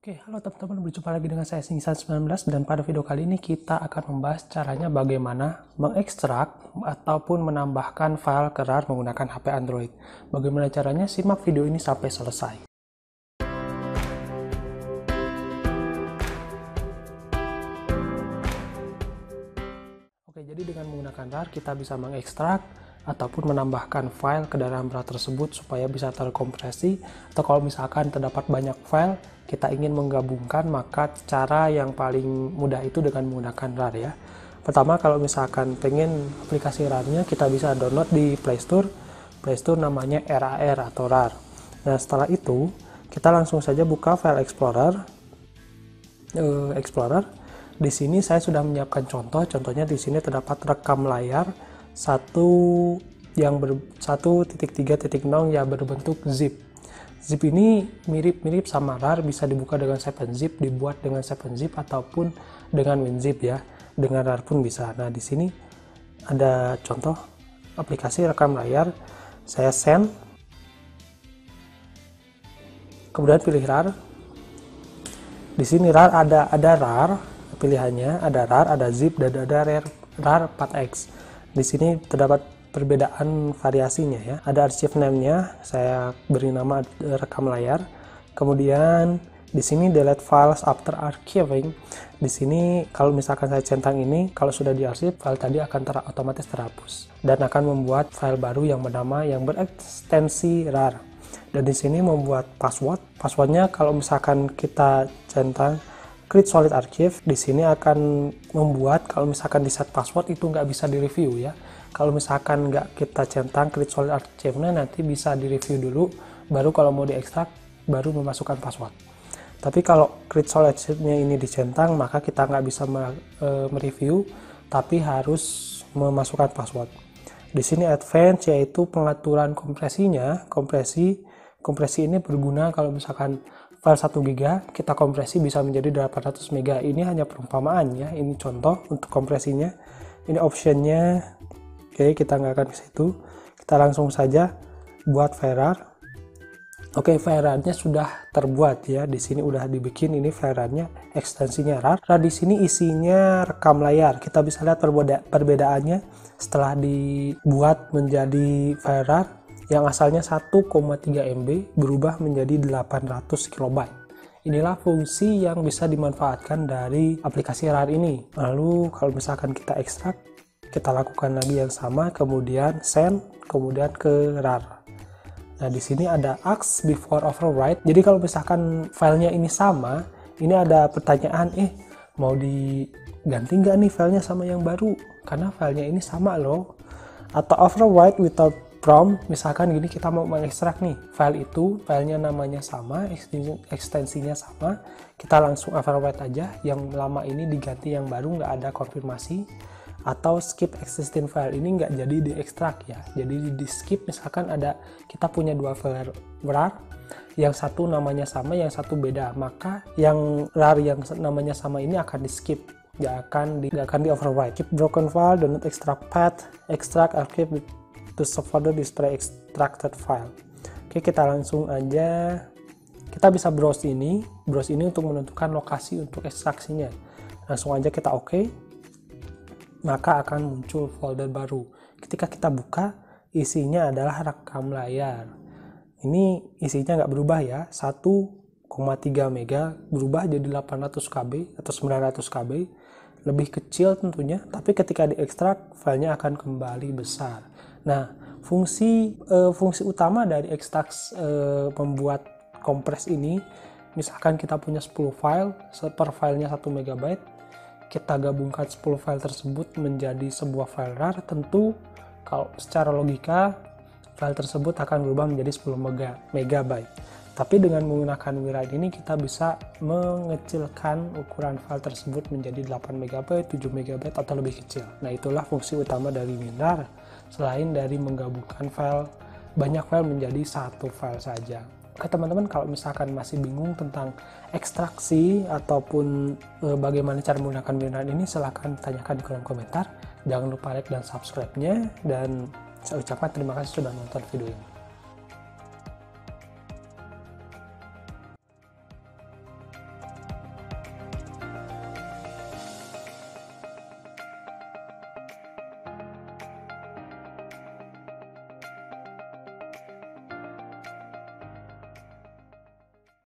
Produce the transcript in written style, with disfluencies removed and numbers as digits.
Oke, halo teman-teman, berjumpa lagi dengan saya Singsan19 dan pada video kali ini kita akan membahas caranya bagaimana mengekstrak ataupun menambahkan file ke RAR menggunakan HP Android. Bagaimana caranya? Simak video ini sampai selesai. Oke, jadi dengan menggunakan RAR kita bisa mengekstrak ataupun menambahkan file ke dalam RAR tersebut supaya bisa terkompresi, atau kalau misalkan terdapat banyak file kita ingin menggabungkan, maka cara yang paling mudah itu dengan menggunakan RAR ya. Pertama, kalau misalkan pengen aplikasi RAR-nya, kita bisa download di Play Store namanya RAR atau RAR. Nah, setelah itu kita langsung saja buka file Explorer. Di sini saya sudah menyiapkan contohnya di sini terdapat rekam layar 1.3.0 yang berbentuk zip. Zip ini mirip-mirip sama RAR, bisa dibuka dengan 7-zip, dibuat dengan 7-zip ataupun dengan WinZip ya. Dengan RAR pun bisa. Nah, di sini ada contoh aplikasi rekam layar. Saya send. Kemudian pilih RAR. Di sini RAR ada RAR pilihannya, ada RAR, ada zip, dan ada RAR 4X. Di sini terdapat perbedaan variasinya ya. Ada archive name-nya, saya beri nama rekam layar. Kemudian di sini delete files after archiving. Di sini kalau misalkan saya centang ini, kalau sudah diarsip, file tadi akan otomatis terhapus dan akan membuat file baru yang berekstensi RAR. Dan di sini membuat password. Passwordnya kalau misalkan kita centang create solid archive, di sini akan membuat kalau misalkan di set password itu nggak bisa direview ya. Kalau misalkan nggak kita centang create solid archive-nya, nanti bisa direview dulu, baru kalau mau diekstrak baru memasukkan password. Tapi kalau create solid archive-nya ini dicentang, maka kita nggak bisa mereview, tapi harus memasukkan password. Di sini advance, yaitu pengaturan kompresinya. Kompresi ini berguna kalau misalkan file 1 GB kita kompresi bisa menjadi 800 MB. Ini hanya perumpamaan ya, ini contoh untuk kompresinya. Ini optionnya. Oke, kita nggak akan ke situ. Kita langsung saja buat file RAR. Oke, file RAR-nya sudah terbuat ya. Di sini udah dibikin ini file RAR-nya, ekstensinya RAR. Nah, di sini isinya rekam layar. Kita bisa lihat perbedaannya setelah dibuat menjadi file RAR. Yang asalnya 1,3 MB berubah menjadi 800 KB. Inilah fungsi yang bisa dimanfaatkan dari aplikasi RAR ini. Lalu kalau misalkan kita ekstrak, kita lakukan lagi yang sama, kemudian send, kemudian ke RAR. Nah, di sini ada ask before overwrite. Jadi kalau misalkan filenya ini sama, ini ada pertanyaan, mau diganti nggak nih filenya sama yang baru? Karena filenya ini sama loh. Atau overwrite without prompt, misalkan gini, kita mau mengekstrak nih file itu, filenya namanya sama, ekstensinya sama, kita langsung overwrite aja, yang lama ini diganti yang baru, nggak ada konfirmasi. Atau skip existing file, ini nggak jadi diekstrak ya, jadi di skip. Misalkan kita punya dua file RAR, yang satu namanya sama, yang satu beda, maka yang RAR yang namanya sama ini akan di skip, nggak akan di overwrite. Keep broken file, do not extract path, extract archive to subfolder display extracted file. Oke, kita langsung aja, kita bisa browse ini untuk menentukan lokasi untuk ekstraksinya. Langsung aja kita oke, maka akan muncul folder baru. Ketika kita buka, isinya adalah rekam layar. Ini isinya nggak berubah ya, 1,3 MB berubah jadi 800 KB atau 900 KB, lebih kecil tentunya, tapi ketika diekstrak filenya akan kembali besar. Nah, fungsi utama dari ekstrak membuat kompres ini, misalkan kita punya 10 file, per filenya 1 MB, kita gabungkan 10 file tersebut menjadi sebuah file RAR, tentu kalau secara logika file tersebut akan berubah menjadi 10 MB. Tapi dengan menggunakan WinRAR ini kita bisa mengecilkan ukuran file tersebut menjadi 8 MB, 7 MB atau lebih kecil. Nah, itulah fungsi utama dari WinRAR, selain dari menggabungkan banyak file menjadi satu file saja. Oke teman-teman, kalau misalkan masih bingung tentang ekstraksi ataupun bagaimana cara menggunakan WinRAR ini, silahkan tanyakan di kolom komentar. Jangan lupa like dan subscribe-nya, dan saya ucapkan terima kasih sudah nonton video ini.